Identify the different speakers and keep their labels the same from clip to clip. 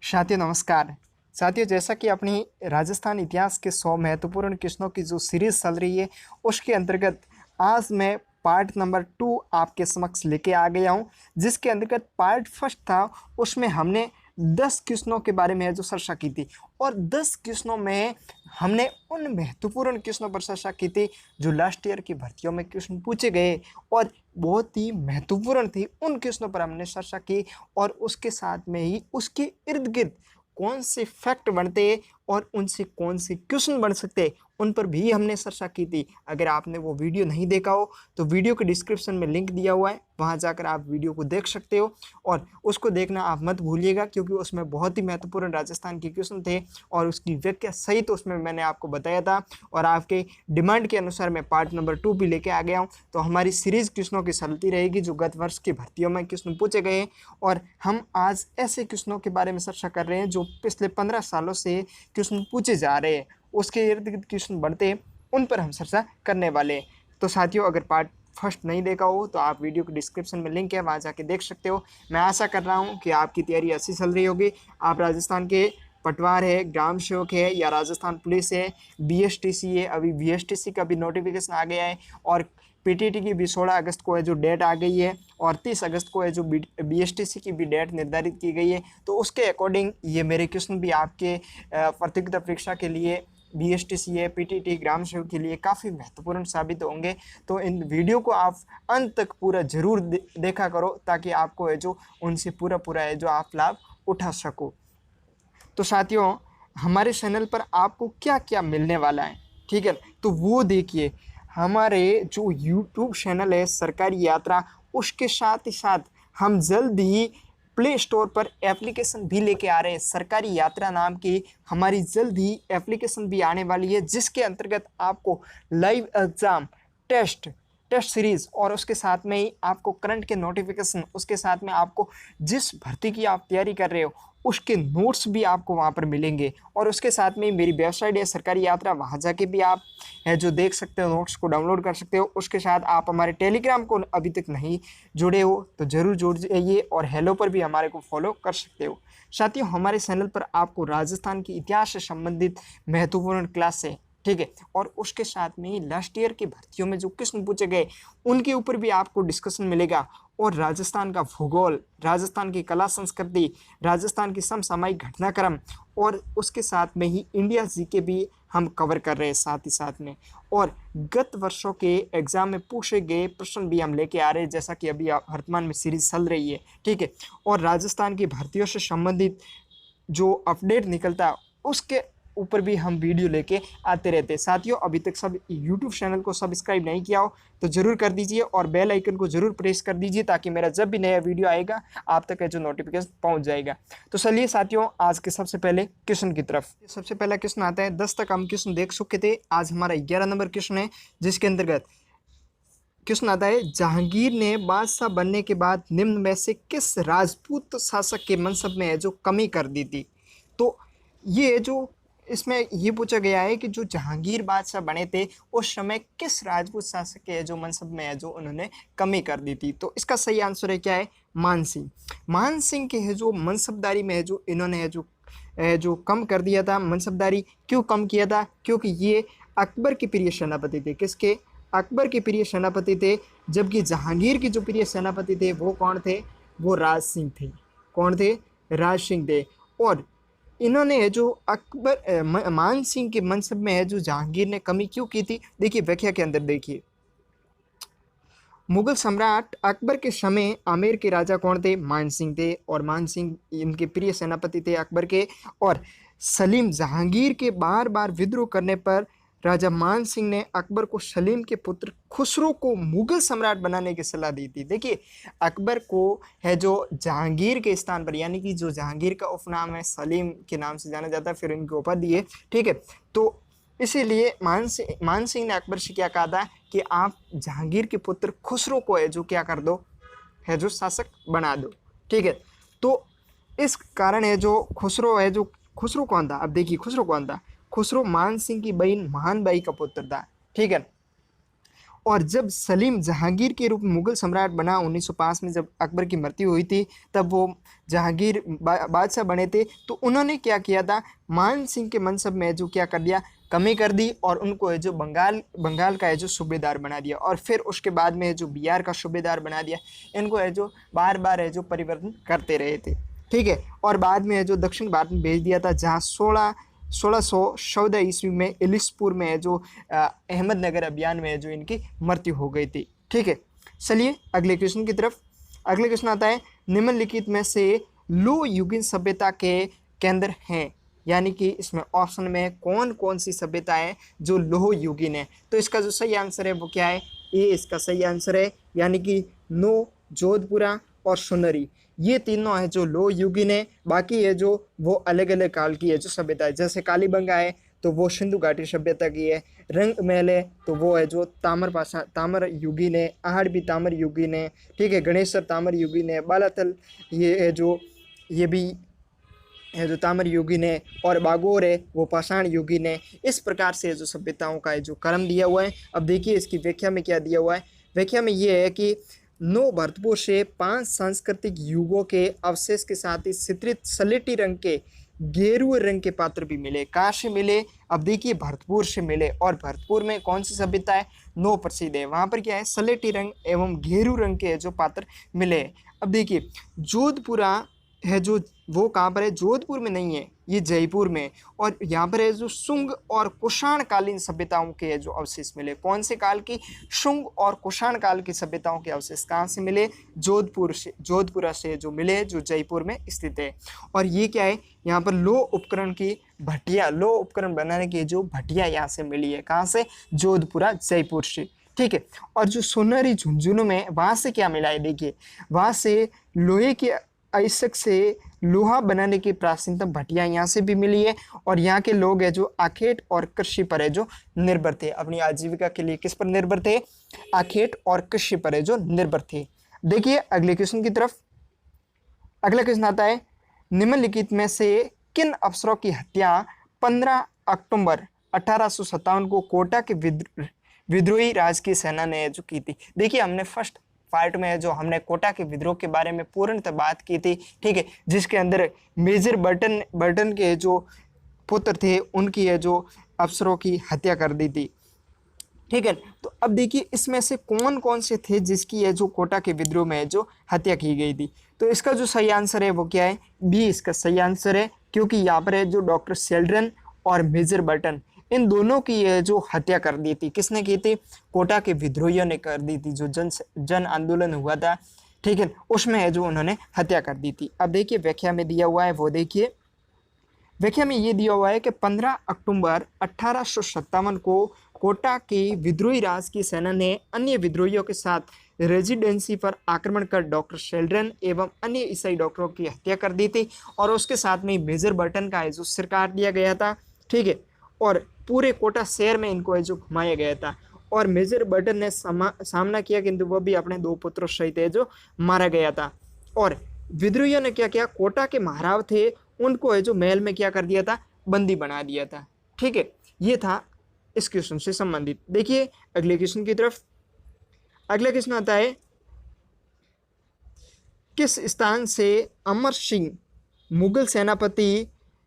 Speaker 1: साथियों नमस्कार। साथियों, जैसा कि अपनी राजस्थान इतिहास के 100 महत्वपूर्ण किस्सों की जो सीरीज चल रही है उसके अंतर्गत आज मैं पार्ट नंबर 2 आपके समक्ष लेके आ गया हूं, जिसके अंतर्गत पार्ट फर्स्ट था। उसमें हमने 10 किस्सों के बारे में जो चर्चा की थी और 10 किस्सों में हमने उन महत्वपूर्ण किस्सों पर चर्चा की थी जो लास्ट ईयर की भर्तियों में क्वेश्चन पूछे गए और बहुत ही महत्वपूर्ण थी। उन किस्सों पर हमने चर्चा की और उसके साथ में ही उसके इर्द गिर्द कौन से फैक्ट बनते और उनसे कौन से क्वेश्चन बन सकते उन पर भी हमने चर्चा की थी। अगर आपने वो वीडियो नहीं देखा हो तो वीडियो के डिस्क्रिप्शन में लिंक दिया हुआ है, वहां जाकर आप वीडियो को देख सकते हो और उसको देखना आप मत भूलिएगा, क्योंकि उसमें बहुत ही महत्वपूर्ण राजस्थान के क्वेश्चन थे और उसकी व्याख्या सहित उसमें मैंने आपको बताया था और आपके डिमांड के अनुसार मैं पार्ट नंबर 2 भी लेके आ गया हूँ। तो हमारी सीरीज क्वेश्चनों की चलती रहेगी जो गत वर्ष की भर्तियों में क्वेश्चन पूछे गए और हम आज ऐसे क्वेश्चनों के बारे में चर्चा कर रहे हैं जो पिछले 15 सालों से क्वेश्चन पूछे जा रहे हैं, उसके इर्द गिर्द क्वेश्चन बढ़ते हैं, उन पर हम चर्चा करने वाले हैं। तो साथियों, अगर पार्ट फर्स्ट नहीं देखा हो तो आप वीडियो के डिस्क्रिप्शन में लिंक है, वहाँ जाके देख सकते हो। मैं आशा कर रहा हूँ कि आपकी तैयारी अच्छी चल रही होगी। आप राजस्थान के पटवार है, ग्राम सेवक है या राजस्थान पुलिस है, बीएसटीसी है, अभी बीएसटीसी का भी नोटिफिकेशन आ गया है और पीटीटी की भी 16 अगस्त को है जो डेट आ गई है और 30 अगस्त को है जो बीएसटीसी की भी डेट निर्धारित की गई है। तो उसके अकॉर्डिंग ये मेरे क्वेश्चन भी आपके प्रतियोगिता परीक्षा के लिए बीएसटीसी है, पीटीटी, ग्राम सेवक के लिए काफ़ी महत्वपूर्ण साबित होंगे। तो इन वीडियो को आप अंत तक पूरा जरूर देखा करो ताकि आपको है जो उनसे पूरा है जो आप लाभ उठा सको। तो साथियों, हमारे चैनल पर आपको क्या क्या मिलने वाला है, ठीक है, तो वो देखिए। हमारे जो यूट्यूब चैनल है सरकारी यात्रा, उसके साथ ही साथ हम जल्द ही प्ले स्टोर पर एप्लीकेशन भी लेके आ रहे हैं। सरकारी यात्रा नाम की हमारी जल्द ही एप्लीकेशन भी आने वाली है, जिसके अंतर्गत आपको लाइव एग्जाम, टेस्ट सीरीज और उसके साथ में ही आपको करंट के नोटिफिकेशन, उसके साथ में आपको जिस भर्ती की आप तैयारी कर रहे हो उसके नोट्स भी आपको वहाँ पर मिलेंगे और उसके साथ में मेरी वेबसाइट है सरकारी यात्रा, वहाँ जाके भी आप है जो देख सकते हो, नोट्स को डाउनलोड कर सकते हो। उसके साथ आप हमारे टेलीग्राम को अभी तक नहीं जुड़े हो तो ज़रूर जुड़ जाइए और हेलो पर भी हमारे को फॉलो कर सकते हो। साथियों, हमारे चैनल पर आपको राजस्थान के इतिहास से संबंधित महत्वपूर्ण क्लास है, ठीक है, और उसके साथ में ही लास्ट ईयर की भर्तियों में जो क्वेश्चन पूछे गए उनके ऊपर भी आपको डिस्कशन मिलेगा और राजस्थान का भूगोल, राजस्थान की कला संस्कृति, राजस्थान की समसामयिक घटनाक्रम और उसके साथ में ही इंडिया जीके भी हम कवर कर रहे हैं साथ ही साथ में। और गत वर्षों के एग्जाम में पूछे गए प्रश्न भी हम लेके आ रहे हैं, जैसा कि अभी वर्तमान में सीरीज चल रही है, ठीक है, और राजस्थान की भर्तियों से संबंधित जो अपडेट निकलता है उसके ऊपर भी हम वीडियो लेके आते रहते हैं। साथियों, अभी तक सब यूट्यूब चैनल को सब्सक्राइब नहीं किया हो तो ज़रूर कर दीजिए और बेल आइकन को ज़रूर प्रेस कर दीजिए ताकि मेरा जब भी नया वीडियो आएगा आप तक जो नोटिफिकेशन पहुंच जाएगा। तो चलिए साथियों, आज के सबसे पहले क्वेश्चन की तरफ। सबसे पहला क्वेश्चन आता है, 10 तक हम क्वेश्चन देख चुके थे, आज हमारा 11 नंबर क्वेश्चन है, जिसके अंतर्गत क्वेश्चन आता है, जहांगीर ने बादशाह बनने के बाद निम्न में से किस राजपूत शासक के मनसब में है जो कमी कर दी थी। तो ये जो इसमें ये पूछा गया है कि जो जहांगीर बादशाह बने थे उस समय किस राजपूत शासक के जो मनसब में है जो उन्होंने कमी कर दी थी। तो इसका सही आंसर है क्या है, मान सिंह। मान सिंह के है जो मनसबदारी में है जो इन्होंने है जो कम कर दिया था। मनसबदारी क्यों कम किया था, क्योंकि ये अकबर के प्रिय सेनापति थे। किसके? अकबर के प्रिय सेनापति थे, जबकि जहांगीर के जो प्रिय सेनापति थे वो कौन थे, वो राज सिंह थे। कौन थे? राज सिंह थे। और इन्होंने जो अकबर मान सिंह के मनसब में है जो जहांगीर ने कमी क्यों की थी, देखिए व्याख्या के अंदर देखिए। मुगल सम्राट अकबर के समय आमेर के राजा कौन थे? मान सिंह थे और मान सिंह इनके प्रिय सेनापति थे अकबर के। और सलीम जहांगीर के बार बार विद्रोह करने पर राजा मान सिंह ने अकबर को सलीम के पुत्र खुसरो को मुगल सम्राट बनाने की सलाह दी थी। देखिए, अकबर को है जो जहांगीर के स्थान पर, यानी कि जो जहांगीर का उपनाम है सलीम के नाम से जाना जाता है, फिर इनकी उपाधि है, ठीक है, तो इसीलिए मान सिंह ने अकबर से क्या कहा था कि आप जहांगीर के पुत्र खुसरो को है जो क्या कर दो, है जो शासक बना दो, ठीक है। तो इस कारण है जो खुसरो कौन था, अब देखिए खुसरो कौन था, खुसरो मान सिंह की बहन महान बाई का पुत्र था, ठीक है। और जब सलीम जहांगीर के रूप में मुगल सम्राट बना 1905 में, जब अकबर की मृत्यु हुई थी तब वो जहांगीर बादशाह बने थे, तो उन्होंने क्या किया था, मान सिंह के मनसब में जो क्या कर दिया, कमी कर दी और उनको है जो बंगाल का है जो सूबेदार बना दिया, और फिर उसके बाद में जो बिहार का सूबेदार बना दिया। इनको है जो बार बार है जो परिवर्तन करते रहे थे, ठीक है। और बाद में है जो दक्षिण भारत में भेज दिया था, जहाँ 1614 ईस्वी में इलिसपुर में है जो अहमदनगर अभियान में है जो इनकी मृत्यु हो गई थी, ठीक है। चलिए अगले क्वेश्चन की तरफ। अगले क्वेश्चन आता है, निम्नलिखित में से लो युगीन सभ्यता के केंद्र हैं, यानी कि इसमें ऑप्शन में कौन कौन सी सभ्यता है जो लोह युगीन है। तो इसका जो सही आंसर है वो क्या है, ए इसका सही आंसर है, यानी कि नो, जोधपुरा और सोनरी, ये तीनों है जो लोह युगीन है। बाकी है जो वो अलग अलग काल की है जो सभ्यता है, जैसे कालीबंगा है तो वो सिंधु घाटी सभ्यता की है, रंग महल है तो वो है जो ताम्र युगीन है, आहड़ भी ताम्र युगीन है, ठीक है, गणेशर ताम्र युगीन है, बालाथल ये है जो ये भी है जो ताम्र युगीन है, और बागोर है वो पाषाण युगीन है। इस प्रकार से जो सभ्यताओं का है जो क्रम दिया हुआ है। अब देखिए इसकी व्याख्या में क्या दिया हुआ है। व्याख्या में ये है कि 9 भरतपुर से 5 सांस्कृतिक युगों के अवशेष के साथ ही चित्रित सलेटी रंग के गेरुए रंग के पात्र भी मिले। कहाँ से मिले, अब देखिए भरतपुर से मिले, और भरतपुर में कौन सी सभ्यता है, 9 प्रसिद्ध है, वहाँ पर क्या है, सलेटी रंग एवं गेरू रंग के जो पात्र मिले। अब देखिए जोधपुरा है जो वो कहाँ पर है, जोधपुर में नहीं है, ये जयपुर में, और यहाँ पर है जो शुंग और कुषाण कालीन सभ्यताओं के जो अवशेष मिले। कौन से काल की, शुंग और कुषाण काल की सभ्यताओं के अवशेष कहाँ से मिले, जोधपुरा से जो मिले, जो जयपुर में स्थित है। और ये क्या है, यहाँ पर लो उपकरण की भटिया, लो उपकरण बनाने की जो भटिया यहाँ से मिली है, कहाँ से, जोधपुरा जयपुर से, ठीक है। और जो सोनारी झुंझुनू में वहाँ से क्या मिला है, देखिए वहाँ से लोहे के अयस्क से लोहा बनाने की प्राचीनतम भटिया यहाँ से भी मिली है। और यहाँ के लोग है जो आखेट और कृषि पर है जो निर्भर थे, अपनी आजीविका के लिए किस पर निर्भर थे, आखेट और कृषि पर है जो निर्भर थे। देखिए अगले क्वेश्चन की तरफ। अगला क्वेश्चन आता है, निम्नलिखित में से किन अफसरों की हत्या 15 अक्टूबर 1857 को कोटा के विद्रोही राजकीय सेना ने जो की थी। देखिए हमने फर्स्ट पार्ट में जो हमने कोटा के विद्रोह के बारे में पूर्णतः बात की थी, ठीक है, जिसके अंदर मेजर बर्टन के जो पुत्र थे उनकी है जो अफसरों की हत्या कर दी थी, ठीक है। तो अब देखिए इसमें से कौन कौन से थे जिसकी है जो कोटा के विद्रोह में जो हत्या की गई थी। तो इसका जो सही आंसर है वो क्या है, बी इसका सही आंसर है, क्योंकि यहाँ पर है जो डॉक्टर सेल्ड्रन और मेजर बर्टन, इन दोनों की है जो हत्या कर दी थी। किसने की थी, कोटा के विद्रोहियों ने कर दी थी, जो जन आंदोलन हुआ था, ठीक है, उसमें है जो उन्होंने हत्या कर दी थी। अब देखिए व्याख्या में दिया हुआ है वो देखिए, व्याख्या में ये दिया हुआ है कि 15 अक्टूबर 1857 को कोटा की विद्रोही राज की सेना ने अन्य विद्रोहियों के साथ रेजिडेंसी पर आक्रमण कर डॉक्टर शेल्ड्रन एवं अन्य ईसाई डॉक्टरों की हत्या कर दी थी, और उसके साथ में मेजर बर्टन का है जो सिर काट दिया गया था, ठीक है, और पूरे कोटा शहर में इनको है जो घुमाया गया था। और मेजर बर्टन ने सामना किया, किंतु वो भी अपने 2 पुत्रों सहित है जो मारा गया था। और विद्रोहियों ने क्या किया, कोटा के महाराव थे उनको है जो महल में क्या कर दिया था, बंदी बना दिया था, ठीक है। ये था इस क्वेश्चन से संबंधित। देखिए अगले क्वेश्चन की तरफ। अगला क्वेश्चन आता है, किस स्थान से अमर सिंह मुगल सेनापति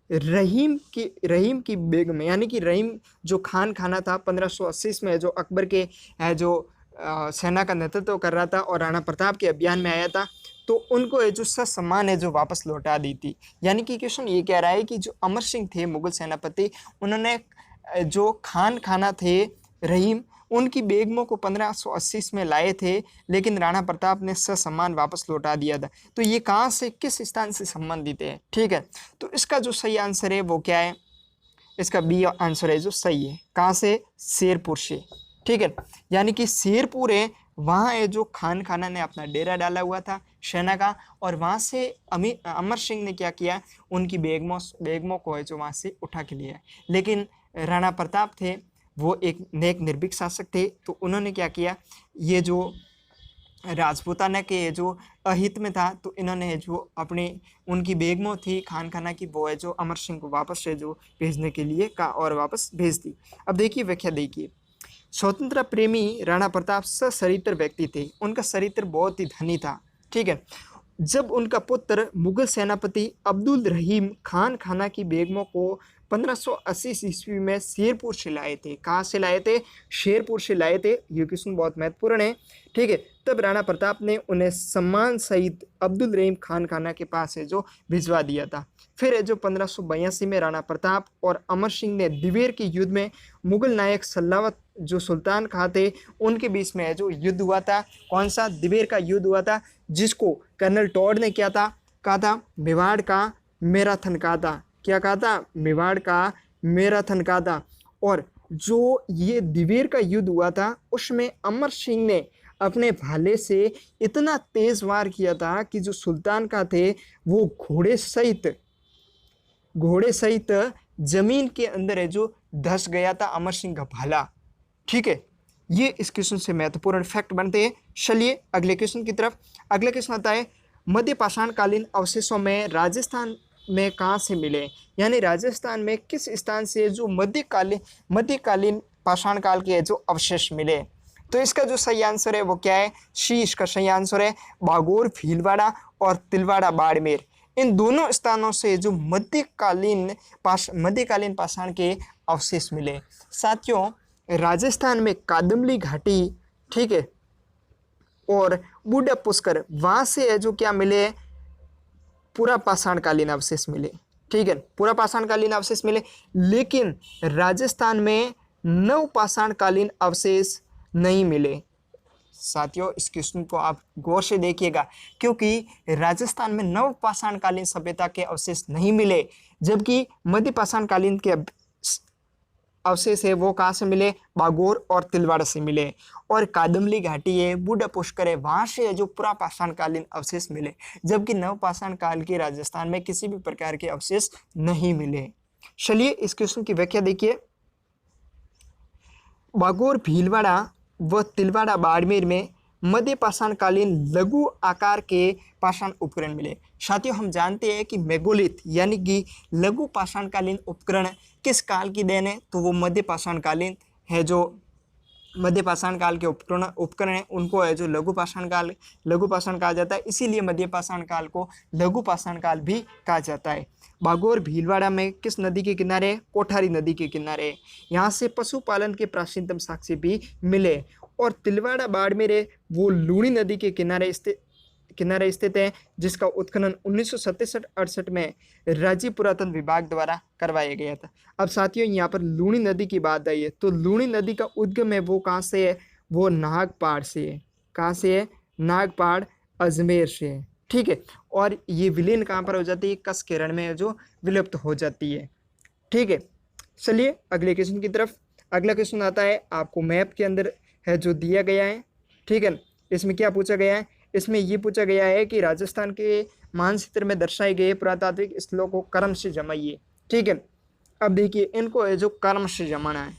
Speaker 1: रहीम की बेगम, यानी कि रहीम जो खाना था 1580 में जो अकबर के जो सेना का नेतृत्व कर रहा था और राणा प्रताप के अभियान में आया था, तो उनको ये जो ससम्मान है जो वापस लौटा दी थी। यानी कि क्वेश्चन ये कह रहा है कि जो अमर सिंह थे मुगल सेनापति, उन्होंने जो खाना थे रहीम, उनकी बेगमों को 1580 में लाए थे, लेकिन राणा प्रताप ने ससम्मान वापस लौटा दिया था। तो ये कहाँ से, किस स्थान से संबंधित है, ठीक है। तो इसका जो सही आंसर है वो क्या है, इसका बी आंसर है जो सही है। कहाँ से, शेरपुर से, ठीक है। यानी कि शेरपुर है, वहाँ है जो खाना ने अपना डेरा डाला हुआ था सेना का, और वहाँ से अमर सिंह ने क्या किया, उनकी बेगमों को है जो वहाँ से उठा के लिया। लेकिन राणा प्रताप थे वो एक नेक निर्भीक शासक थे, तो उन्होंने क्या किया, ये जो राजपूताना के जो अहित में था, तो इन्होंने जो अपने उनकी बेगमों थी खाना की, वो है जो अमर सिंह को वापस से जो भेजने के लिए का और वापस भेज दी। अब देखिए व्याख्या देखिए, स्वतंत्रता प्रेमी राणा प्रताप सचरित्र व्यक्ति थे, उनका चरित्र बहुत ही धनी था। ठीक है। जब उनका पुत्र मुगल सेनापति अब्दुल रहीम खान खाना की बेगमों को 1580 ईस्वी में शेरपुर से लाए थे। कहाँ से लाए थे? शेरपुर से लाए थे। ये क्वेश्चन बहुत महत्वपूर्ण है। ठीक है। तब राणा प्रताप ने उन्हें सम्मान सहित अब्दुल रहीम खान खाना के पास है जो भिजवा दिया था। फिर है जो 1582 में राणा प्रताप और अमर सिंह ने दिवेर के युद्ध में मुगल नायक सल्लावत जो सुल्तान खां थे उनके बीच में है जो युद्ध हुआ था। कौन सा? दिवेर का युद्ध हुआ था, जिसको कर्नल टॉड ने क्या था कहा था? मेवाड़ का मैराथन कहा था। क्या कहा था? मेवाड़ का मैराथन कहा था। और जो ये दिवेर का युद्ध हुआ था उसमें अमर सिंह ने अपने भाले से इतना तेज वार किया था कि जो सुल्तान का थे वो घोड़े सहित जमीन के अंदर है जो धस गया था अमर सिंह का भाला। ठीक है। ये इस क्वेश्चन से महत्वपूर्ण फैक्ट बनते हैं। चलिए अगले क्वेश्चन की तरफ। अगला क्वेश्चन आता है मध्य पाषाणकालीन अवशेषों में राजस्थान में कहाँ से मिले, यानी राजस्थान में किस स्थान से जो मध्यकालीन पाषाण काल के जो अवशेष मिले। तो इसका जो सही आंसर है वो क्या है? सी इसका सही आंसर है बागोर, भीलवाड़ा और तिलवाड़ा बाड़मेर। इन दोनों स्थानों से जो मध्यकालीन पाषाण के अवशेष मिले। साथियों, राजस्थान में कादम्बली घाटी, ठीक है, और बूढ़ा पुष्कर, वहाँ से है जो क्या मिले? पूरा पाषाणकालीन अवशेष मिले। ठीक है, पूरा पाषाणकालीन अवशेष मिले। लेकिन राजस्थान में नव पाषाणकालीन अवशेष नहीं मिले। साथियों, इस क्वेश्चन को आप गौर से देखिएगा, क्योंकि राजस्थान में नव पाषाणकालीन सभ्यता के अवशेष नहीं मिले, जबकि मध्य पाषाणकालीन के अवशेष है वो कहाँ से मिले? बागोर और तिलवाड़ा से मिले। और कादम्बली घाटी है, बूढ़ा पुष्कर है, वहाँ से जो पूरा पाषाणकालीन अवशेष मिले, जबकि नव पाषाण काल के राजस्थान में किसी भी प्रकार के अवशेष नहीं मिले। चलिए इस क्वेश्चन की व्याख्या देखिए। बागोर, भीलवाड़ा व तिलवाड़ा बाड़मेर में मध्य पाषाणकालीन लघु आकार के पाषाण उपकरण मिले। साथियों, हम जानते हैं कि मेगोलिथ यानी कि लघु पाषाणकालीन उपकरण किस काल की देन है? तो वो मध्य पाषाणकालीन है। जो मध्य पाषाण काल के उपकरण है उनको है जो लघु पाषाण कहा जाता है। इसीलिए मध्य पाषाण काल को लघु पाषाण काल भी कहा जाता है। बागोर भीलवाड़ा में किस नदी के किनारे? कोठारी नदी के किनारे। यहाँ से पशुपालन के प्राचीनतम साक्ष्य भी मिले। और तिलवाड़ा बाड़मेर है वो लूणी नदी के किनारे स्थित है, जिसका उत्खनन 1967-68 में राज्य पुरातन विभाग द्वारा करवाया गया था। अब साथियों, यहाँ पर लूणी नदी की बात आई है, तो लूणी नदी का उद्गम है वो कहाँ से है? वो नागपाड़ से है। कहाँ से है? नागपाड़, अजमेर से है। ठीक है। और ये विलीन कहाँ पर हो जाती है? कसकेरण में जो विलुप्त हो जाती है। ठीक है। चलिए अगले क्वेश्चन की तरफ। अगला क्वेश्चन आता है आपको मैप के अंदर है जो दिया गया है। ठीक है। इसमें क्या पूछा गया है? इसमें ये पूछा गया है कि राजस्थान के मानचित्र में दर्शाए गए पुरातात्विक स्थलों को क्रम से जमाइए। ठीक है। अब देखिए, इनको है जो क्रम से जमाना है,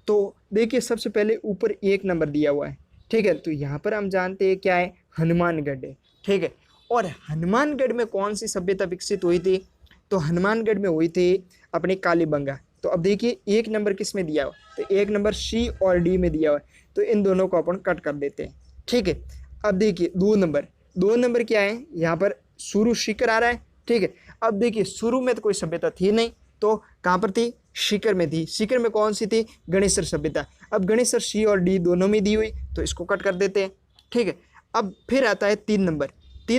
Speaker 1: तो देखिए सबसे पहले ऊपर 1 नंबर दिया हुआ है। ठीक है। तो यहाँ पर हम जानते हैं क्या है? हनुमानगढ़ है। ठीक है। और हनुमानगढ़ में कौन सी सभ्यता विकसित हुई थी? तो हनुमानगढ़ में हुई थी अपनी कालीबंगा। तो अब देखिए 1 नंबर किस में दिया हुआ? तो 1 नंबर सी और डी में दिया हुआ है, तो इन दोनों को अपन कट कर देते हैं। ठीक है। अब देखिए 2 नंबर क्या है? यहाँ पर शुरू शिखर आ रहा है। ठीक है। अब देखिए शुरू में तो कोई सभ्यता थी नहीं, तो कहाँ पर थी? शिखर में थी। शिखर में कौन सी थी? गणेशर सभ्यता। अब गणेशर सी और डी दोनों में दी हुई, तो इसको कट कर देते हैं। ठीक है। अब फिर आता है 3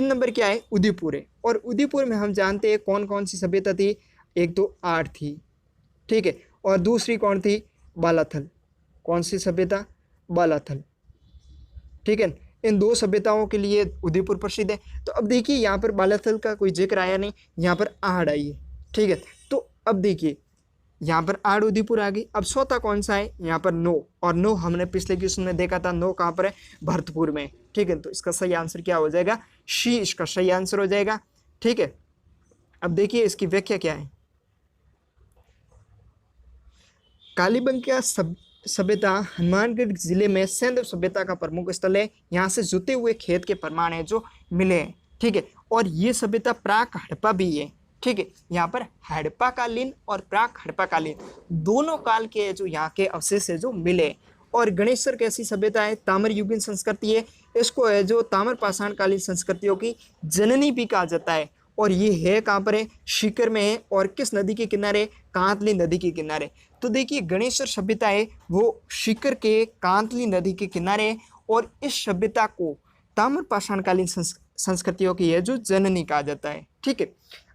Speaker 1: नंबर क्या है? उदयपुर है। और उदयपुर में हम जानते हैं कौन कौन सी सभ्यता थी? एक तो आठ थी। ठीक है। और दूसरी कौन थी? बालाथल। कौन सी सभ्यता? बालाथल। ठीक है। इन 2 सभ्यताओं के लिए उदयपुर प्रसिद्ध है। तो अब देखिए यहाँ पर बालाथल का कोई जिक्र आया नहीं, यहाँ पर आहड़ आई है। ठीक है। तो अब देखिए यहाँ पर आहड़ उदयपुर आ गई। अब चौथा कौन सा है? यहाँ पर नो। और नो हमने पिछले क्वेश्चन में देखा था, नो कहाँ पर है? भरतपुर में। ठीक है। तो इसका सही आंसर क्या हो जाएगा? शी इसका सही आंसर हो जाएगा। ठीक है। अब देखिए इसकी व्याख्या क्या है। कालीबंगा सभ्यता हनुमानगढ़ जिले में सैंधव सभ्यता का प्रमुख स्थल है। यहाँ से जुते हुए खेत के प्रमाण है जो मिले हैं। ठीक है। और ये सभ्यता प्राक हड़प्पा भी है। ठीक है, यहाँ पर हड़प्पाकालीन और प्राक हड़प्पाकालीन दोनों काल के जो यहाँ के अवशेष है जो मिले। और गणेशर कैसी सभ्यता है, ताम्र युगीन संस्कृति है, इसको है जो ताम्र पाषाण कालीन संस्कृतियों की जननी भी कहा जाता है। और ये है कहाँ पर है, सीकर में है। और किस नदी के किनारे, कांतली नदी के किनारे। तो देखिए गणेशर सभ्यता है वो सीकर के कांतली नदी के किनारे है। और इस सभ्यता को ताम्र पाषाणकालीन संस्कृतियों की है जो जननी कहा जाता है। ठीक है,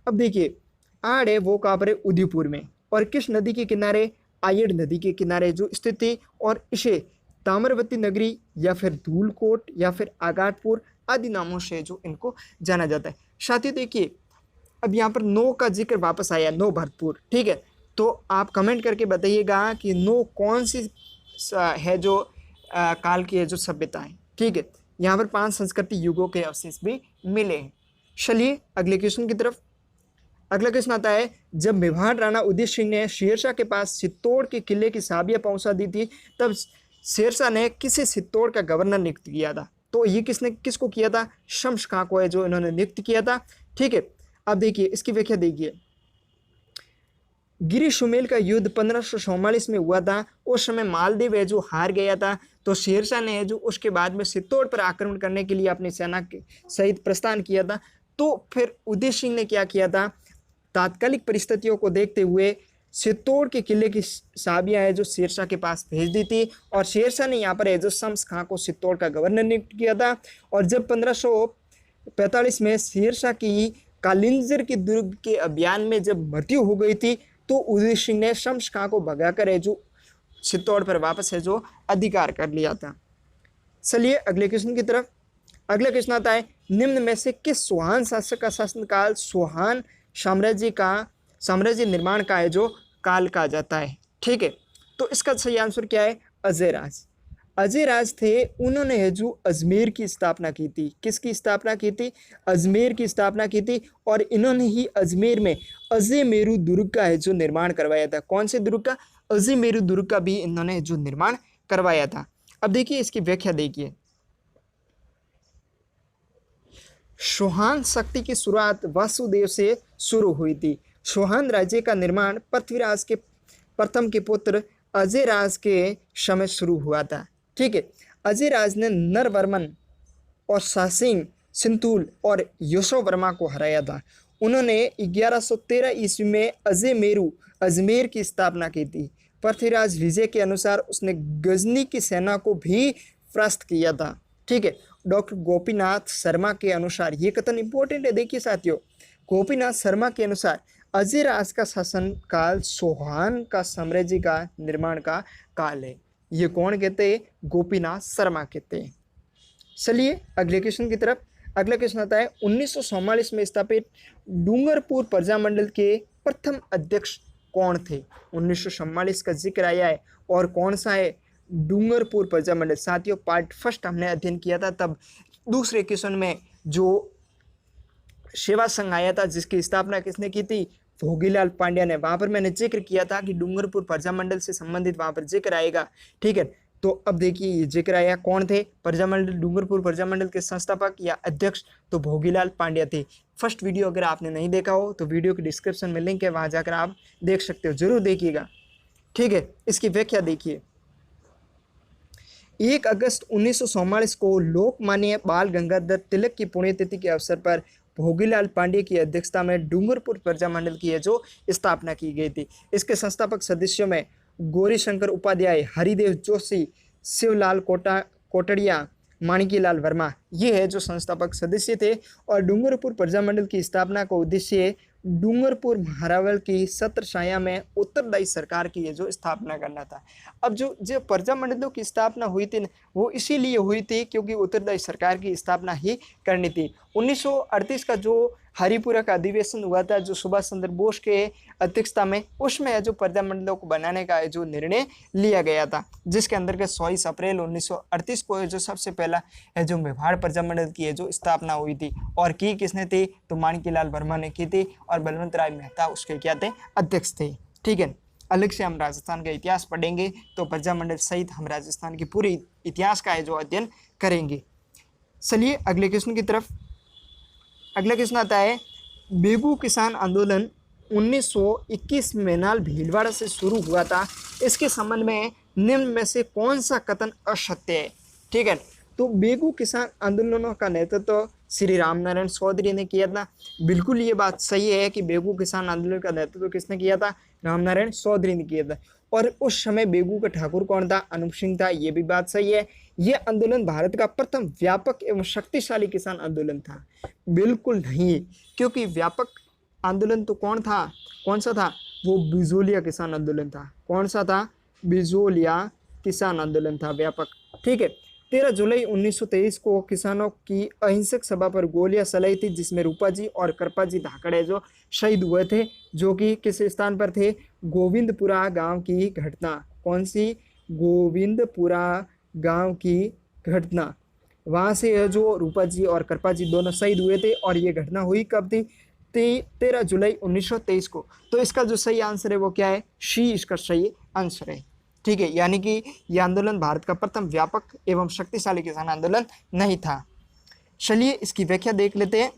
Speaker 1: अब देखिए आड़ है वो कहाँ पर है, उदयपुर में। और किस नदी के किनारे, आयड़ नदी के किनारे जो स्थित है। और इसे ताम्रवती नगरी या फिर धूलकोट या फिर आगाटपुर आदि नामों से जो इनको जाना जाता है। साथ ही देखिए अब यहाँ पर नो का जिक्र वापस आया, नो भरतपुर। ठीक है, तो आप कमेंट करके बताइएगा कि नो कौन सी है जो काल की है जो सभ्यता है। ठीक है, यहाँ पर 5 संस्कृति युगों के अवशेष भी मिले हैं। चलिए अगले क्वेश्चन की तरफ। अगला क्वेश्चन आता है, जब मेवाड़ राणा उदय सिंह ने शेरशाह के पास चित्तौड़ के किले की चाबियां पहुंचा दी थी, तब शेरशाह ने किसे चित्तौड़ का गवर्नर नियुक्त किया था? तो ये किसको किया था? शम्स खां को है जो इन्होंने नियुक्त किया था। ठीक है, अब देखिए इसकी व्याख्या देखिए। गिरी सुमेल का युद्ध 1544 में हुआ था। उस समय मालदीव है जो हार गया था। तो शेरशाह ने है जो उसके बाद में चित्तौड़ पर आक्रमण करने के लिए अपनी सेना के सहित प्रस्थान किया था। तो फिर उदय सिंह ने क्या किया था, तात्कालिक परिस्थितियों को देखते हुए चित्तौड़ के किले की चाबियां है जो शेरशाह के पास भेज दी थी। और शेरशाह ने यहाँ पर है जो शम्स खां को चित्तौड़ का गवर्नर नियुक्त किया था। और जब 1545 में शेरशाह की कालिंजर के दुर्ग के अभियान में जब मृत्यु हो गई थी, तो उदय सिंह ने शम्स खां को भगाकर है जो चित्तौड़ पर वापस है जो अधिकार कर लिया था। चलिए अगले क्वेश्चन की तरफ। अगला क्वेश्चन आता है, निम्न में से किस चौहान शासक का शासनकाल चौहान साम्राज्य निर्माण का है जो काल कहा जाता है? ठीक है, तो इसका सही आंसर क्या है? अजय राज। अजय राज थे, उन्होंने है जो अजमेर की स्थापना की थी। किसकी स्थापना की थी? अजमेर की स्थापना की थी। और इन्होंने ही अजमेर में अजय मेरू दुर्ग का है जो निर्माण करवाया था। कौन से दुर्ग का? अजय मेरू दुर्ग का भी इन्होंने जो निर्माण करवाया था। अब देखिए इसकी व्याख्या देखिए। चौहान शक्ति की शुरुआत वासुदेव से शुरू हुई थी। चौहान राज्य का निर्माण पृथ्वीराज के प्रथम के पुत्र अजय राज के समय शुरू हुआ था। ठीक है, अजय राज ने नरवर्मन और सासिंग, सिंतुल और यशोवर्मा को हराया था। उन्होंने 1113 ईस्वी में अजमेर की स्थापना की थी। पृथ्वीराज विजय के अनुसार उसने गजनी की सेना को भी परास्त किया था। ठीक है, डॉक्टर गोपीनाथ शर्मा के अनुसार, ये कथन इंपॉर्टेंट है, देखिए साथियों, गोपीनाथ शर्मा के अनुसार अजय राज का शासन काल चौहान का साम्राज्य का निर्माण का काल है। ये कौन कहते हैं? गोपीनाथ शर्मा कहते हैं। चलिए अगले क्वेश्चन की तरफ। अगला क्वेश्चन आता है, 1944 में स्थापित डूंगरपुर प्रजामंडल के प्रथम अध्यक्ष कौन थे? 1944 का जिक्र आया है, और कौन सा है? डूंगरपुर प्रजामंडल। साथियों पार्ट फर्स्ट हमने अध्ययन किया था, तब दूसरे क्वेश्चन में जो सेवा संघ आया था जिसकी स्थापना किसने की थी? भोगीलाल पांड्या ने। वहां पर मैंने जिक्र किया था कि डूंगरपुर प्रजामंडल से संबंधित वहां पर जिक्र आएगा। ठीक है, तो अब देखिए ये जिक्र आया, कौन थे प्रजामंडल, डूंगरपुर प्रजामंडल के संस्थापक या अध्यक्ष? तो भोगीलाल पांड्या थे। फर्स्ट वीडियो अगर आपने नहीं देखा हो तो वीडियो के डिस्क्रिप्शन में लिंक है, वहां जाकर आप देख सकते हो, जरूर देखिएगा। ठीक है, इसकी व्याख्या देखिए। 1 अगस्त 1944 को लोकमान्य बाल गंगाधर तिलक की पुण्यतिथि के अवसर पर भोगीलाल पांडे की अध्यक्षता में डूंगरपुर प्रजामंडल की है जो स्थापना की गई थी। इसके संस्थापक सदस्यों में गौरीशंकर उपाध्याय, हरिदेव जोशी, शिवलाल कोटड़िया, माणिकीलाल वर्मा, ये है जो संस्थापक सदस्य थे। और डूंगरपुर प्रजामंडल की स्थापना का उद्देश्य डूंगरपुर महारावल की छत्रछाया में उत्तरदायी सरकार की जो स्थापना करना था। अब जो प्रजामंडलों की स्थापना हुई थी वो इसीलिए हुई थी क्योंकि उत्तरदायी सरकार की स्थापना ही करनी थी। 1938 का जो हरिपुरा का अधिवेशन हुआ था जो सुभाष चंद्र बोस के अध्यक्षता में, उसमें जो प्रजामंडलों को बनाने का जो निर्णय लिया गया था, जिसके अंतर्गत 24 अप्रैल 1938 को जो सबसे पहला है जो मेवाड़ प्रजामंडल की है जो स्थापना हुई थी। और की किसने थी? तो माणिकीलाल वर्मा ने की थी और बलवंत राय मेहता उसके क्या थे? अध्यक्ष थे। ठीक है, अलग से हम राजस्थान का इतिहास पढ़ेंगे तो प्रजामंडल सहित हम राजस्थान की पूरी इतिहास का है जो अध्ययन करेंगे। चलिए अगले क्वेश्चन की तरफ। अगला क्वेश्चन आता है, बेगू किसान आंदोलन 1921 में मैनाल भीलवाड़ा से शुरू हुआ था। इसके संबंध में निम्न में से कौन सा कथन असत्य है? ठीक है, तो बेगू किसान आंदोलनों का नेतृत्व श्री रामनारायण चौधरी ने किया था। बिल्कुल ये बात सही है कि बेगू किसान आंदोलन का नेतृत्व किसने किया था? रामनारायण चौधरी ने किया था। और उस समय बेगू का ठाकुर कौन था? अनूप सिंह था। ये भी बात सही है। ये आंदोलन भारत का प्रथम व्यापक एवं शक्तिशाली किसान आंदोलन था। बिल्कुल नहीं, क्योंकि व्यापक आंदोलन तो कौन सा था? वो बिजोलिया किसान आंदोलन था। कौन सा था? बिजोलिया किसान आंदोलन था व्यापक। ठीक है, 13 जुलाई 1923 को किसानों की अहिंसक सभा पर गोलियां चलाई थी, जिसमें रूपाजी और कृपाजी धाकड़े जो शहीद हुए थे, जो कि किस स्थान पर थे? गोविंदपुरा गांव की घटना। कौन सी? गोविंदपुरा गांव की घटना। वहां से जो रूपाजी और कृपाजी दोनों शहीद हुए थे। और ये घटना हुई कब थी? 13 जुलाई 1923 को। तो इसका जो सही आंसर है वो क्या है? सी इसका सही आंसर है। ठीक है, यानी कि यह आंदोलन भारत का प्रथम व्यापक एवं शक्तिशाली किसान आंदोलन नहीं था। चलिए इसकी व्याख्या देख लेते हैं।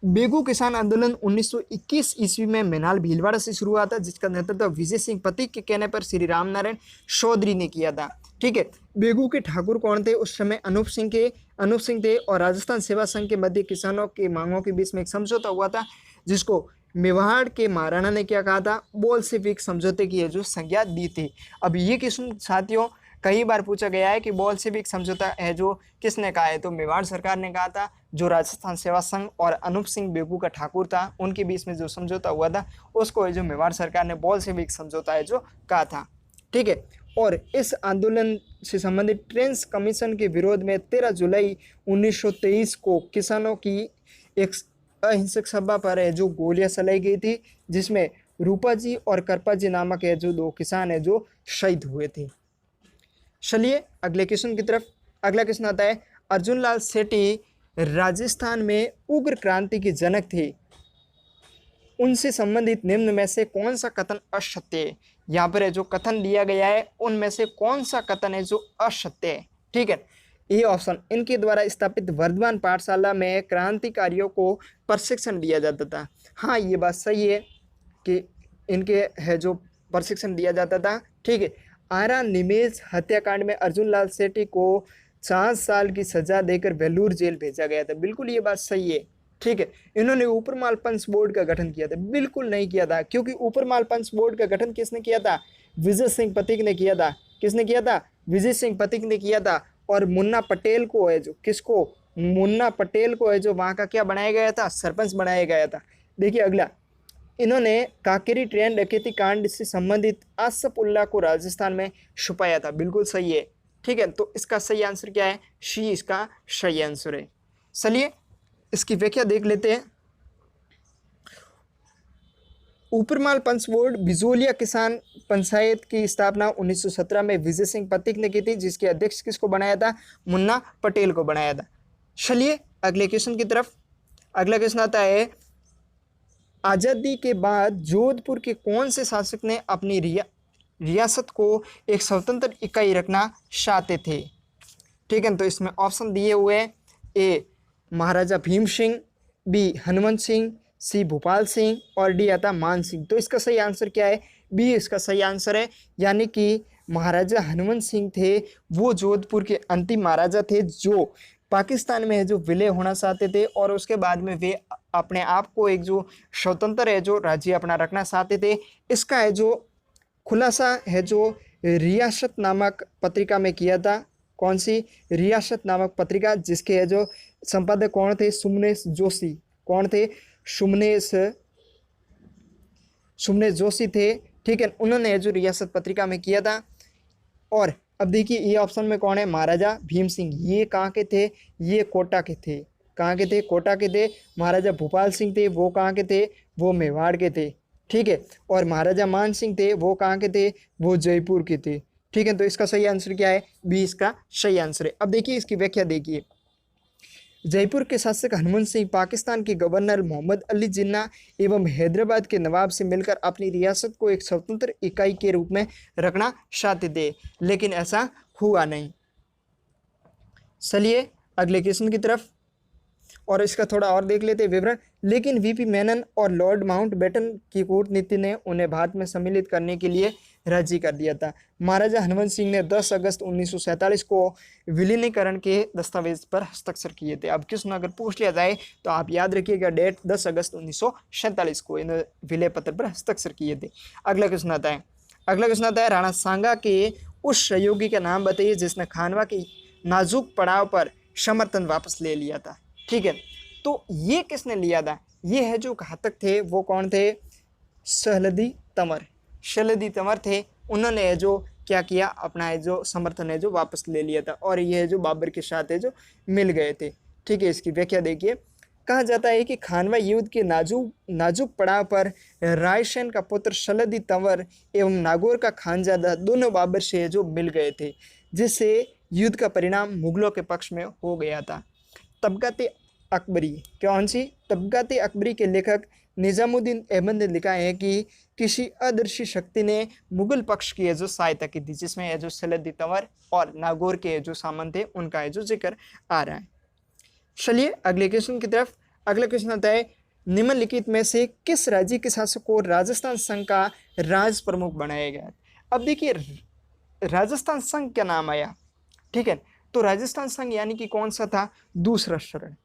Speaker 1: बेगू किसान आंदोलन 1921 ईस्वी में मैनाल भीलवाड़ा से शुरू हुआ था, जिसका नेतृत्व विजय सिंह पथिक के कहने पर श्री रामनारायण चौधरी ने किया था। ठीक है, बेगू के ठाकुर कौन थे? उस समय अनूप सिंह थे। और राजस्थान सेवा संघ के मध्य किसानों की मांगों के बीच में एक समझौता हुआ था, जिसको मेवाड़ के महाराणा ने क्या कहा था? बोल्शेविक समझौते की जो संज्ञा दी थी। अब ये क्वेश्चन साथियों कई बार पूछा गया है कि बोल्शेविक समझौता है जो किसने कहा है? तो मेवाड़ सरकार ने कहा था। जो राजस्थान सेवा संघ और अनूप सिंह बेगू का ठाकुर था, उनके बीच में जो समझौता हुआ था, उसको जो मेवाड़ सरकार ने बोल्शेविक समझौता है जो कहा था। ठीक है, और इस आंदोलन से संबंधित ट्रेंस कमीशन के विरोध में 13 जुलाई 1923 को किसानों की एक अहिंसक सभा पर है जो गोलियां चलाई गई थी, जिसमें रूपाजी और कृपाजी नामक है जो दो किसान है जो शहीद हुए थे। चलिए अगले क्वेश्चन की तरफ। अगला क्वेश्चन आता है, अर्जुन लाल सेठी राजस्थान में उग्र क्रांति के जनक थे, उनसे संबंधित निम्न में से कौन सा कथन असत्य है? यहाँ पर है जो कथन दिया गया है उनमें से कौन सा कथन है जो असत्य है? ठीक है, ये ऑप्शन, इनके द्वारा स्थापित वर्धमान पाठशाला में क्रांतिकारियों को प्रशिक्षण दिया जाता था। हाँ, ये बात सही है कि इनके है जो प्रशिक्षण दिया जाता था। ठीक है, आरा निमेश हत्याकांड में अर्जुन लाल सेठी को 4 साल की सजा देकर वेलूर जेल भेजा गया था। बिल्कुल ये बात सही है। ठीक है, इन्होंने ऊपरमाल पंच बोर्ड का गठन किया था। बिल्कुल नहीं किया था, क्योंकि ऊपरमाल पंच बोर्ड का गठन किसने किया था? विजय सिंह पथिक ने किया था। किसने किया था? विजय सिंह पथिक ने किया था। और मुन्ना पटेल को है जो किसको? मुन्ना पटेल को है जो वहाँ का क्या बनाया गया था? सरपंच बनाया गया था। देखिए अगला, इन्होंने काकेरी ट्रेन डकैती कांड से संबंधित आसफ उल्लाह को राजस्थान में छुपाया था। बिल्कुल सही है। ठीक है, तो इसका सही आंसर क्या है? सी इसका सही आंसर है। चलिए इसकी व्याख्या देख लेते हैं। ऊपरमाल पंच बोर्ड बिजोलिया किसान पंचायत की स्थापना 1917 में विजय सिंह पथिक ने की थी, जिसके अध्यक्ष किसको बनाया था? मुन्ना पटेल को बनाया था। चलिए अगले क्वेश्चन की तरफ। अगला क्वेश्चन आता है, आज़ादी के बाद जोधपुर के कौन से शासक ने अपनी रियासत को एक स्वतंत्र इकाई रखना चाहते थे? ठीक है, तो इसमें ऑप्शन दिए हुए हैं। ए महाराजा भीम सिंह, बी हनुमंत सिंह, सी भोपाल सिंह और डी आता मान सिंह। तो इसका सही आंसर क्या है? बी इसका सही आंसर है। यानी कि महाराजा हनुमंत सिंह थे वो जोधपुर के अंतिम महाराजा थे जो पाकिस्तान में है जो विलय होना चाहते थे, और उसके बाद में वे अपने आप को एक जो स्वतंत्र है जो राज्य अपना रखना चाहते थे। इसका है जो खुलासा है जो रियासत नामक पत्रिका में किया था। कौन सी? रियासत नामक पत्रिका, जिसके है जो संपादक कौन थे? सुमनेश जोशी। कौन थे? सुमनेश जोशी थे। ठीक है, उन्होंने जो रियासत पत्रिका में किया था। और अब देखिए ये ऑप्शन में कौन है? महाराजा भीम सिंह। ये कहाँ के थे? ये कोटा के थे। कहाँ के थे? कोटा के थे। महाराजा भोपाल सिंह थे, वो कहाँ के थे? वो मेवाड़ के थे। ठीक है, और महाराजा मान सिंह थे, वो कहाँ के थे? वो जयपुर के थे। ठीक है, तो इसका सही आंसर क्या है? बी इसका सही आंसर है। अब देखिए इसकी व्याख्या देखिए। जयपुर के शासक हनुमंत सिंह पाकिस्तान के गवर्नर मोहम्मद अली जिन्ना एवं हैदराबाद के नवाब से मिलकर अपनी रियासत को एक स्वतंत्र इकाई के रूप में रखना चाहते थे, लेकिन ऐसा हुआ नहीं। चलिए अगले क्वेश्चन की तरफ। और इसका थोड़ा और देख लेते हैं विवरण। लेकिन वीपी मेनन और लॉर्ड माउंटबेटन की कूटनीति ने उन्हें भारत में सम्मिलित करने के लिए राजी कर दिया था। महाराजा हनुमंत सिंह ने 10 अगस्त 1947 को विलीनीकरण के दस्तावेज पर हस्ताक्षर किए थे। अब क्वेश्चन अगर पूछ लिया जाए तो आप याद रखिएगा डेट 10 अगस्त 1947 को इन विलय पत्र पर हस्ताक्षर किए थे। अगला क्वेश्चन आता है राणा सांगा के उस सहयोगी का नाम बताइए जिसने खानवा के नाजुक पड़ाव पर समर्थन वापस ले लिया था। ठीक है, तो ये किसने लिया था? ये है जो घातक थे वो कौन थे? शहलदी तंवर थे। उन्होंने जो क्या किया, अपना जो समर्थन है जो वापस ले लिया था और ये जो बाबर के साथ है जो मिल गए थे। ठीक है, इसकी व्याख्या देखिए। कहा जाता है कि खानवा युद्ध के नाजुक पड़ाव पर रायसेन का पुत्र शहलदी तंवर एवं नागौर का खानजादा दोनों बाबर से जो मिल गए थे, जिससे युद्ध का परिणाम मुगलों के पक्ष में हो गया था। तबक़ात अकबरी, कौन सी? तबक़ात अकबरी के लेखक निज़ामुद्दीन अहमद ने लिखा है कि किसी अदृश्य शक्ति ने मुगल पक्ष की जो सहायता की थी, जिसमें जो शहलदी तंवर और नागौर के जो सामंत थे उनका जो जिक्र आ रहा है। चलिए अगले क्वेश्चन की तरफ। अगला क्वेश्चन आता है निम्नलिखित में से किस राज्य के शासक को राजस्थान संघ का राज प्रमुख बनाया गया? अब देखिए राजस्थान संघ क्या नाम आया? ठीक है, तो राजस्थान संघ यानी कि कौन सा था? दूसरा शरण।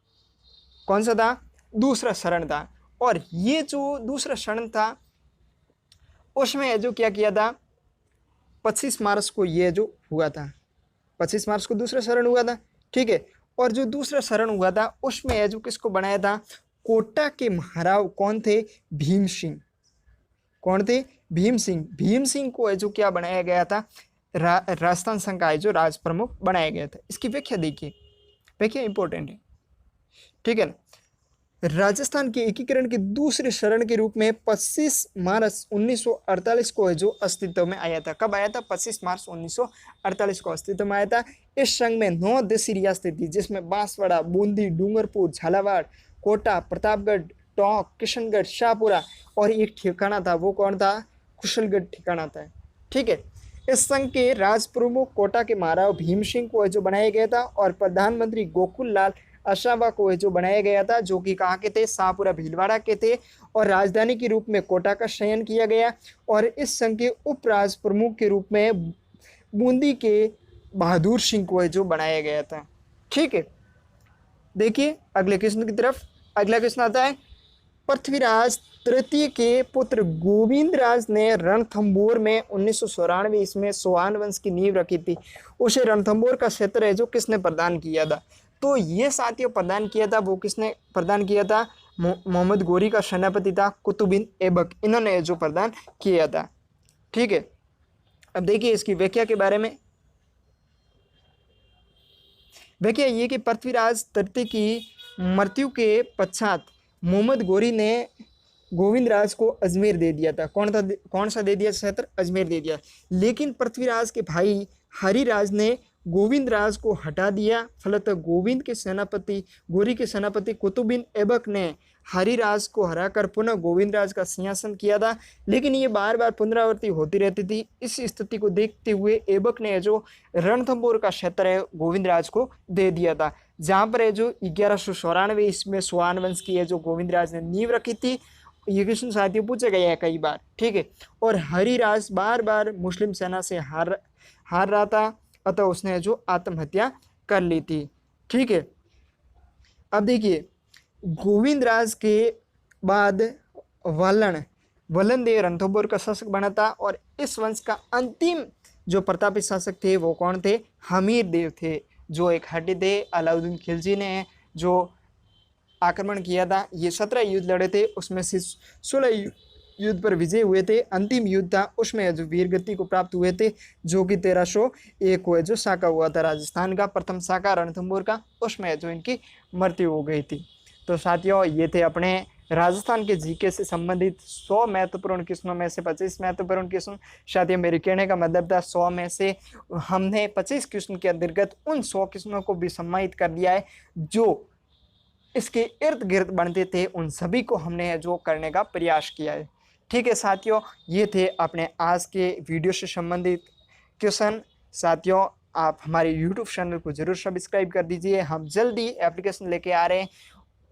Speaker 1: कौन सा था? दूसरा शरण था। और ये जो दूसरा शरण था उसमें जो क्या किया था, 25 मार्च को ये जो हुआ था, 25 मार्च को दूसरा शरण हुआ था। ठीक है, और जो दूसरा शरण हुआ था उसमें जो किसको बनाया था? कोटा के महाराव कौन थे? भीम सिंह। कौन थे? भीम सिंह। भीम सिंह को जो क्या बनाया गया था? राजस्थान संघ का जो राज प्रमुख बनाया गया था। इसकी व्याख्या देखिए, व्याख्या इंपॉर्टेंट है। ठीक है, राजस्थान के एकीकरण के दूसरे चरण के रूप में 25 मार्च 1948 को जो अस्तित्व में आया था। कब आया था? 25 मार्च 1948 को अस्तित्व में आया था। इस संघ में 9 देशी रियासतें थी, जिसमें बांसवाड़ा, बूंदी, डूंगरपुर, झालावाड़, कोटा, प्रतापगढ़, टोंक, किशनगढ़, शाहपुरा और एक ठिकाना था, वो कौन था? कुशलगढ़ ठिकाना था। ठीक है, इस संघ के राज प्रमुख कोटा के महाराव भीम सिंह को जो बनाया गया था और प्रधानमंत्री गोकुल लाल असावा को जो बनाया गया था, जो कि कहाँ के थे? शाहपुरा भीलवाड़ा के थे। और राजधानी के रूप में कोटा का चयन किया गया और इस संघ के उपराज प्रमुख के रूप में बूंदी के बहादुर सिंह को जो बनाया गया था। ठीक है, देखिए अगले क्वेश्चन की तरफ। अगला क्वेश्चन आता है पृथ्वीराज तृतीय के पुत्र गोविंद राज ने रणथंभौर में 1994 इसमें सोहान वंश की नींव रखी थी। उसे रणथंभौर का क्षेत्र है जो किसने प्रदान किया था? तो ये साथियों प्रदान किया था, वो किसने प्रदान किया था? मोहम्मद गोरी का सेनापति था कुतुबिन ऐबक, इन्होंने जो प्रदान किया था। ठीक है, अब देखिए इसकी व्याख्या के बारे में। व्याख्या ये कि पृथ्वीराज तृतीय की मृत्यु के पश्चात मोहम्मद गोरी ने गोविंद राज को अजमेर दे दिया था। कौन सा दे दिया क्षेत्र? अजमेर दे दिया। लेकिन पृथ्वीराज के भाई हरिराज ने गोविंद राज को हटा दिया। फलतः गोरी के सेनापति कुतुबिन ऐबक ने हरिराज को हराकर पुनः गोविंद राज का सिंहासन किया था, लेकिन ये बार बार पुनरावृत्ति होती रहती थी। इस स्थिति को देखते हुए ऐबक ने जो रणथंभौर का क्षेत्र है गोविंद राज को दे दिया था, जहाँ पर जो 1194 इसमें सोहान वंश की जो गोविंद राज ने नींव रखी थी। ये क्वेश्चन साथियों पूछा गया है कई बार। ठीक है, और हरिराज बार बार मुस्लिम सेना से हार रहा था, अतः उसने जो आत्महत्या कर ली थी। ठीक है, अब देखिए गोविंद राज के बाद वलन देव रणथंभौर का शासक बना था और इस वंश का अंतिम जो प्रतापी शासक थे वो कौन थे? हमीर देव थे, जो एक हड्डी थे। अलाउद्दीन खिलजी ने जो आक्रमण किया था, ये 17 युद्ध लड़े थे, उसमें से 16 युद्ध पर विजय हुए थे। अंतिम युद्ध था उसमें जो वीरगति को प्राप्त हुए थे, जो कि 1301 को जो साका हुआ था राजस्थान का प्रथम साका रणथंभौर का, उसमें जो इनकी मृत्यु हो गई थी। तो साथियों ये थे अपने राजस्थान के जीके से संबंधित 100 महत्वपूर्ण क्वेश्चनों में से 25 महत्वपूर्ण क्वेश्चन। साथियों मेरे कहने का मतलब था 100 में से हमने 25 क्वेश्चन के अंतर्गत उन 100 क्वेश्चनों को भी सम्मानित कर दिया है जो इसके इर्द गिर्द बनते थे, उन सभी को हमने जो करने का प्रयास किया है। ठीक है साथियों, ये थे अपने आज के वीडियो से संबंधित क्वेश्चन। साथियों आप हमारे YouTube चैनल को ज़रूर सब्सक्राइब कर दीजिए। हम जल्दी एप्लीकेशन लेके आ रहे हैं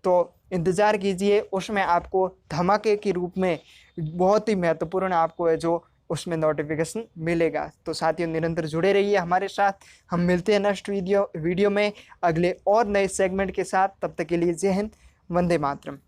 Speaker 1: तो इंतज़ार कीजिए, उसमें आपको धमाके के रूप में बहुत ही महत्वपूर्ण आपको है जो उसमें नोटिफिकेशन मिलेगा। तो साथियों निरंतर जुड़े रहिए हमारे साथ। हम मिलते हैं नेक्स्ट वीडियो में अगले और नए सेगमेंट के साथ। तब तक के लिए जय हिंद, वंदे मातरम।